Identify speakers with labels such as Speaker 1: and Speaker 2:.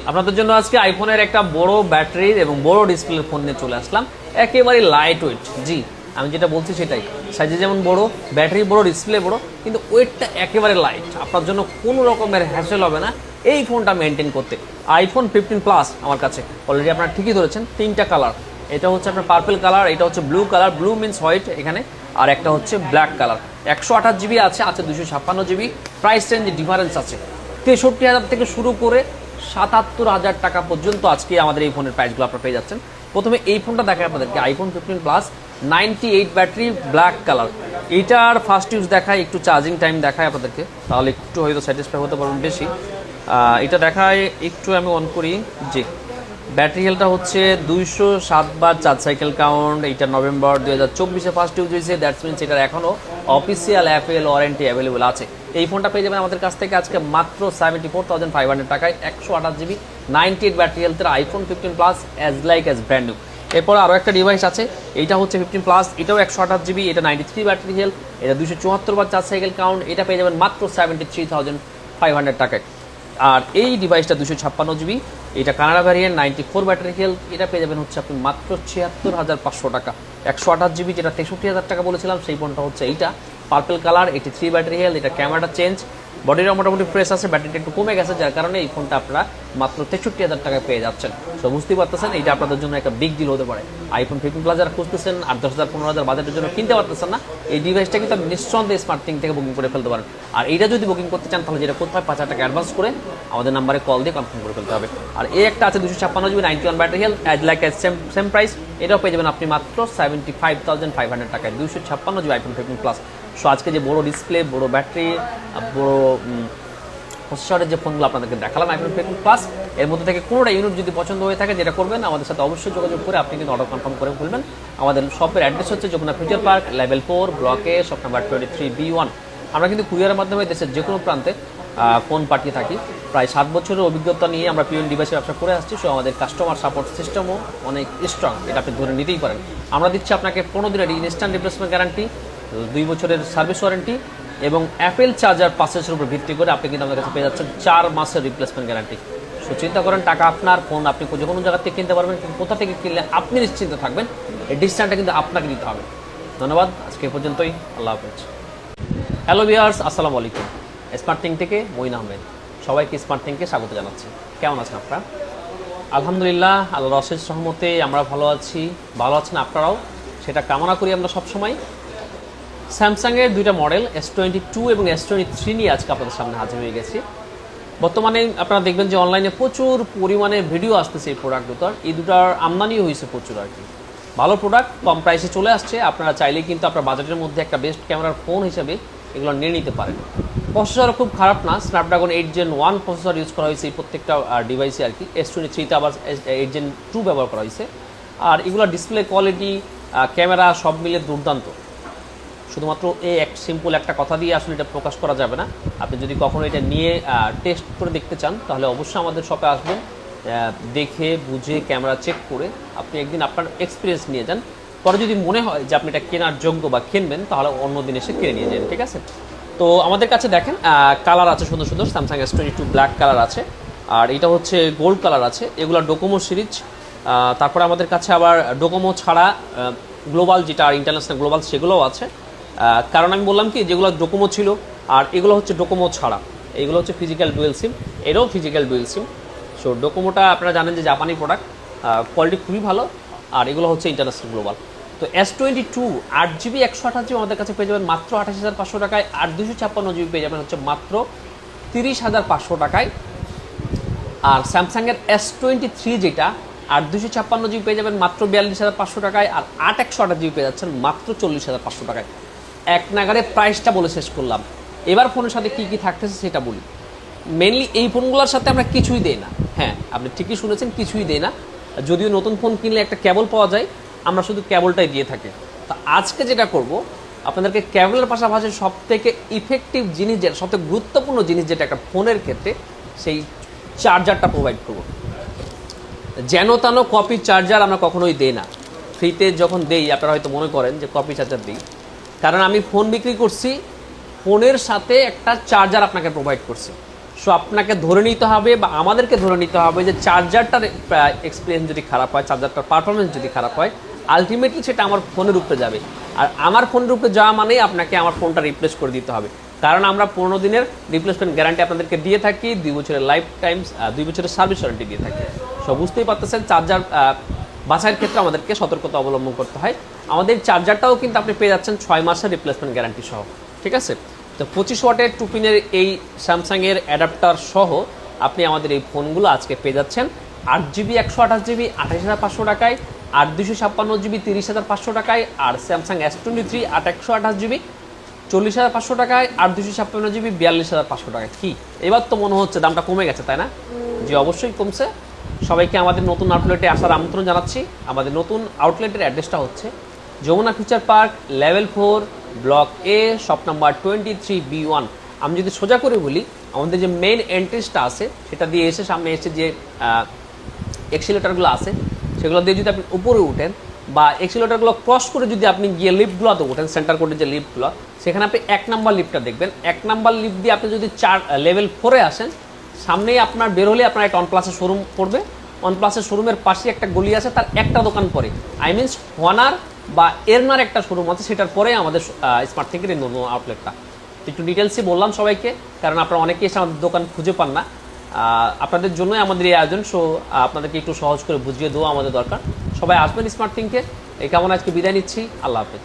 Speaker 1: আপনাদের জন্য আজকে আইফোনের একটা বড় ব্যাটারির এবং বড় ডিসপ্লের ফোন নিয়ে চলে আসলাম, একেবারে লাইট ওয়েট। জি, আমি যেটা বলছি সেটাই, সাইজে যেমন বড়, ব্যাটারি বড়, ডিসপ্লে বড়, কিন্তু ওয়েটটা একেবারে লাইট। আপনার জন্য কোনো রকমের হ্যাসেল হবে না এই ফোনটা মেনটেন করতে। আইফোন 15 প্লাস আমার কাছে অলরেডি আপনারা ঠিকই ধরেছেন, তিনটা কালার। এটা হচ্ছে আপনার পার্পল কালার, এটা হচ্ছে blue colour, blue means white এখানে, আর একটা হচ্ছে ব্ল্যাক কালার। 128 জিবি আছে, 256 জিবি। প্রাইস রেঞ্জ ডিফারেন্স আছে 63,000 থেকে শুরু করে 77,000 টাকা পর্যন্ত আজকে আমাদের এই ফোনের প্রাইসগুলো আপনারা পেয়ে যাচ্ছেন। প্রথমে এই ফোনটা দেখায় আপনাদেরকে, iPhone 15 plus 98 battery, black colour. এইটার ফার্স্ট ইউজ দেখায়, একটু চার্জিং টাইম দেখায় আপনাদেরকে, তাহলে একটু হয়তো স্যাটিসফাই হতে পারবেন বেশি। এটা দেখায় একটু আমি অন করি। জি, ব্যাটারি হেলটা হচ্ছে 207 বার চার্জ সাইকেল কাউন্ট। এইটা নভেম্বর 2024-এ ফার্স্ট ইউজ হয়েছে, দ্যাটস মিনস এটার এখনও অফিসিয়াল অ্যাপেল ওয়ারেন্টি অ্যাভেলেবল আছে। এই ফোনটা পেয়ে যাবেন আমাদের কাছ থেকে আজকে মাত্র 74,500 টাকায়, 128 জিবি 98 ব্যাটারি হেলথের iPhone 15 plus as like as brand new. এরপর আরও একটা ডিভাইস আছে, এইটা হচ্ছে 15 প্লাস, এটাও 128 জিবি, এটা 93 ব্যাটারি হেলথ, এটা 274 বার চার্জ সাইকেল কাউন্ট। এটা পেয়ে যাবেন মাত্র 73,500 টাকায়। আর এই ডিভাইসটা 256 জিবি, এটা কানাডা ভ্যারিয়েন্ট, 94 ব্যাটারি হেলথ, এটা পেয়ে যাবেন হচ্ছে আপনি মাত্র 76,500 টাকা। 128 জিবি যেটা 63,000 টাকা বলেছিলাম, সেই ফোনটা হচ্ছে এইটা, পার্পল কালার, 83 ব্যাটারি হেলথ। এটা ক্যামেরাটা চেঞ্জ, বডিটা মোটামুটি ফ্রেশ আছে, ব্যাটারিটা একটু কমে গেছে, যার কারণে এই ফোনটা আপনারা মাত্র 63,000 টাকায় পেয়ে যাচ্ছেন। সো বুঝতেই পারতেছেন এইটা আপনাদের জন্য একটা বিগ ডিল হতে পারে। আইফোন 15 প্লাস যারা খুঁজতেছেন আর 10,000 15,000 বাজেটের জন্য কিনতে পারতেছেন না, এই ডিভাইসটা কিন্তু আপনি নিঃসন্দেহে স্মার্টথিং থেকে বুকিং করে ফেলতে পারেন। আর এইটা যদি বুকিং করতে চান তাহলে যেটা করতে হয় 5,000 টাকা অ্যাডভান্স করে আমাদের নাম্বারে কল দিয়ে কনফার্ম করে ফেলতে হবে। আর এই একটা আছে 256 GB 91 battery health, as like as same price, এটাও পেয়ে যাবেন আপনি মাত্র 75,500 টাকায়, 256 জিবি আইফোন 15 প্লাস। সো আজকে যে বড় ডিসপ্লে, বড় ব্যাটারি, বড় প্রসেসরের যে ফোনগুলো আপনাদেরকে দেখালাম আইফোন 15 প্লাস, এর মধ্যে থেকে কোনোটা ইউনিট যদি পছন্দ হয়ে থাকে, যেটা করবেন আমাদের সাথে অবশ্যই যোগাযোগ করে আপনি কিন্তু অর্ডার কনফার্ম করে ফেলবেন। আমাদের শপের অ্যাড্রেস হচ্ছে যমুনা ফিউচার পার্ক, লেভেল 4, ব্লকে, শপ নাম্বার 23B1। আমরা কিন্তু কুরিয়ারের মাধ্যমে দেশের যে কোনো প্রান্তে ফোন পাঠিয়ে থাকি। প্রায় 7 বছরের অভিজ্ঞতা নিয়ে আমরা পিওন ডিভাইসের ব্যবসা করে আসছি। সো আমাদের কাস্টমার সাপোর্ট সিস্টেমও অনেক স্ট্রং, এটা আপনি ধরে নিতেই পারেন। আমরা দিচ্ছি আপনাকে 15 দিনের ইনস্ট্যান্ট রিপ্লেসমেন্ট গ্যারান্টি, 2 বছরের সার্ভিস ওয়ারেন্টি, এবং অ্যাপেল চার্জার পার্সেসের উপর ভিত্তি করে আপনি কিন্তু আমাদের কাছে পেয়ে যাচ্ছেন 4 মাসের রিপ্লেসমেন্ট গ্যারান্টি। সো চিন্তা করেন, টাকা আপনার, ফোন আপনি যে কোনো জায়গা থেকে কিনতে পারবেন, কিন্তু কোথা থেকে কিনলে আপনি নিশ্চিন্ত থাকবেন, এই ডিসকাউন্টটা কিন্তু আপনাকে দিতে হবে। ধন্যবাদ, আজকে এ পর্যন্তই। আল্লাহ হাফেজ। হ্যালো ভিউয়ার্স, আসসালামু আলাইকুম। স্মার্টথিং থেকে মঈন আহমেদ সবাইকে স্মার্টথিংকে স্বাগত জানাচ্ছি। কেমন আছেন আপনারা? আলহামদুলিল্লাহ, আল্লাহর অশেষ রহমতে আমরা ভালো আছি। ভালো আছেন আপনারাও, সেটা কামনা করি আমরা সবসময়। স্যামসাংয়ের 2টা মডেল S22 এবং S23 নিয়ে আজকে আপনাদের সামনে হাজির হয়ে গেছি। বর্তমানে আপনারা দেখবেন যে অনলাইনে প্রচুর পরিমাণে ভিডিও আসতেছে এই প্রোডাক্ট দুটার। এই দুটার আমদানিও হয়েছে প্রচুর আর কি। ভালো প্রোডাক্ট, কম প্রাইসে চলে আসছে। আপনারা চাইলেই কিন্তু আপনার বাজেটের মধ্যে একটা বেস্ট ক্যামেরার ফোন হিসেবে এগুলো নিয়ে নিতে পারেন। প্রসেসর খুব খারাপ না, স্ন্যাপড্রাগন 8 Gen 1 প্রসেসর ইউজ করা হয়েছে এই প্রত্যেকটা ডিভাইসে আর কি। S23-তে আবার 8 Gen 2 ব্যবহার করা হয়েছে। আর এগুলো ডিসপ্লে কোয়ালিটি, ক্যামেরা সব মিলে দুর্দান্ত। শুধুমাত্র এই সিম্পল একটা কথা দিয়ে আসলে এটা প্রকাশ করা যাবে না। আপনি যদি কখনো এটা নিয়ে টেস্ট করে দেখতে চান তাহলে অবশ্যই আমাদের শপে আসবেন, দেখে বুঝে ক্যামেরা চেক করে আপনি একদিন আপনার এক্সপিরিয়েন্স নিয়ে যান। পরে যদি মনে হয় যে আপনি এটা কেনার যোগ্য বা কিনবেন, তাহলে অন্য দিন এসে কিনে নিয়ে যান, ঠিক আছে? তো আমাদের কাছে দেখেন কালার আছে সুন্দর সুন্দর। স্যামসাং S22 ব্ল্যাক কালার আছে, আর এটা হচ্ছে গোল্ড কালার আছে। এগুলো ডোকোমো সিরিজ। তারপরে আমাদের কাছে আবার ডোকোমো ছাড়া গ্লোবাল, যেটা আর ইন্টারন্যাশনাল গ্লোবাল, সেগুলোও আছে। কারণ আমি বললাম কি, যেগুলো ডোকোমো ছিল আর এগুলো হচ্ছে ডোকোমো ছাড়া, এগুলো হচ্ছে ফিজিক্যাল ডুয়েল সিম, এটাও ফিজিক্যাল ডুয়েল সিম। সো ডোকোমোটা আপনারা জানেন যে জাপানি প্রোডাক্ট, কোয়ালিটি খুবই ভালো, আর এগুলো হচ্ছে ইন্টারন্যাশনাল গ্লোবাল। তো S22 8 জিবি 128 জিবি আমাদের কাছে পেয়ে যাবেন মাত্র 28,500 টাকায়, আর 256 জিবি পেয়ে যাবেন হচ্ছে মাত্র 30,500 টাকায়। আর স্যামসাংয়ের S23 যেটা 8 256 জিবি পেয়ে যাবেন মাত্র 42,500 টাকায়, আর 8 128 জিবি পেয়ে যাচ্ছেন মাত্র 40,500 টাকায়। এক নাগারে প্রাইসটা বলে শেষ করলাম। এবার ফোনের সাথে কী কী থাকতেছে সেটা বলি। মেনলি এই ফোনগুলোর সাথে আমরা কিছুই দেই না। হ্যাঁ, আপনি ঠিকই শুনেছেন, কিছুই দেই না। যদিও নতুন ফোন কিনলে একটা কেবল পাওয়া যায়, আমরা শুধু কেবলটাই দিয়ে থাকি। তা আজকে যেটা করব, আপনাদেরকে কেবলের পাশাপাশি সবথেকে ইফেক্টিভ জিনিস, যেটা সবথেকে গুরুত্বপূর্ণ জিনিস যেটা একটা ফোনের ক্ষেত্রে, সেই চার্জারটা প্রোভাইড করব। যেন তেন কপি চার্জার আমরা কখনোই দেই না। ফ্রিতে যখন দেই আপনারা হয়তো মনে করেন যে কপি চার্জার দিই, কারণ আমি ফোন বিক্রি করছি, ফোনের সাথে একটা চার্জার আপনাকে প্রোভাইড করছি। সো আপনাকে ধরে নিতে হবে বা আমাদেরকে ধরে নিতে হবে যে চার্জারটার এক্সপিরিয়েন্স যদি খারাপ হয়, চার্জারটার পারফরমেন্স যদি খারাপ হয়, আলটিমেটলি সেটা আমার ফোনের উপরে যাবে। আর আমার ফোনের উপরে যাওয়া মানেই আপনাকে আমার ফোনটা রিপ্লেস করে দিতে হবে, কারণ আমরা 15 দিনের রিপ্লেসমেন্ট গ্যারান্টি আপনাদেরকে দিয়ে থাকি, 2 বছরের লাইফ টাইম 2 বছরের সার্ভিস ওয়ারেন্টি দিয়ে থাকি। সো বুঝতেই পারতেছেন চার্জার বাছাইয়ের ক্ষেত্রে আমাদেরকে সতর্কতা অবলম্বন করতে হয়। আমাদের চার্জারটাও কিন্তু আপনি পেয়ে যাচ্ছেন 6 মাসের রিপ্লেসমেন্ট গ্যারান্টি সহ, ঠিক আছে। তো 25 ওয়াটের 2 পিনের এই স্যামসাংয়ের অ্যাডাপ্টার সহ আপনি আমাদের এই ফোনগুলো আজকে পেয়ে যাচ্ছেন 8GB 128GB 28,500 টাকায়, 8 256GB 30,500 টাকায়, আর স্যামসাং S23 8 128GB 40,500 টাকায়, 8 256GB 42,500 টাকায়। কি এবার তো মনে হচ্ছে দামটা কমে গেছে, তাই না? জি অবশ্যই কমছে। সবাইকে আমাদের নতুন আউটলেটে আসার আমন্ত্রণ জানাচ্ছি। আমাদের নতুন আউটলেটের অ্যাড্রেসটা হচ্ছে Jamuna Future Park, level 4, block A, shop number 23B1। আমি যদি সোজা করে বলি, আমাদের যে মেইন এন্ট্রেন্সটা আছে সেটা দিয়ে এসে সামনে এসে যে এক্সিলেটারগুলো আছে সেগুলো দিয়ে যদি আপনি উপরে উঠেন বা এক্সিলেটারগুলো ক্রস করে যদি আপনি গিয়ে লিফটগুলোতে ওঠেন, সেন্টার কোডের যে লিফটগুলো, সেখানে আপনি 1 নাম্বার লিফটটা দেখবেন। 1 নাম্বার লিফট দিয়ে আপনি যদি লেভেল 4-এ আসেন, সামনেই আপনার বের হলে আপনার একটা OnePlus-এর শোরুম পড়বে। OnePlus-এর শোরুমের পাশে একটা গলি আছে, তার একটা দোকান পরে হনার বা এরনার একটা শোরুম আছে, সেটার পরে আমাদের স্মার্ট থিংকের এই নতুন আউটলেটটা। একটু ডিটেলসে বললাম সবাইকে, কারণ আপনারা অনেকেই এসে আমাদের দোকান খুঁজে পান না। আপনাদের জন্যই আমাদের এই আয়োজন। সো আপনাদেরকে একটু সহজ করে বুঝিয়ে দেওয়া আমাদের দরকার। সবাই আসবেন স্মার্ট থিংকে। এই কামনা আজকে বিদায় নিচ্ছি। আল্লাহ হাফেজ।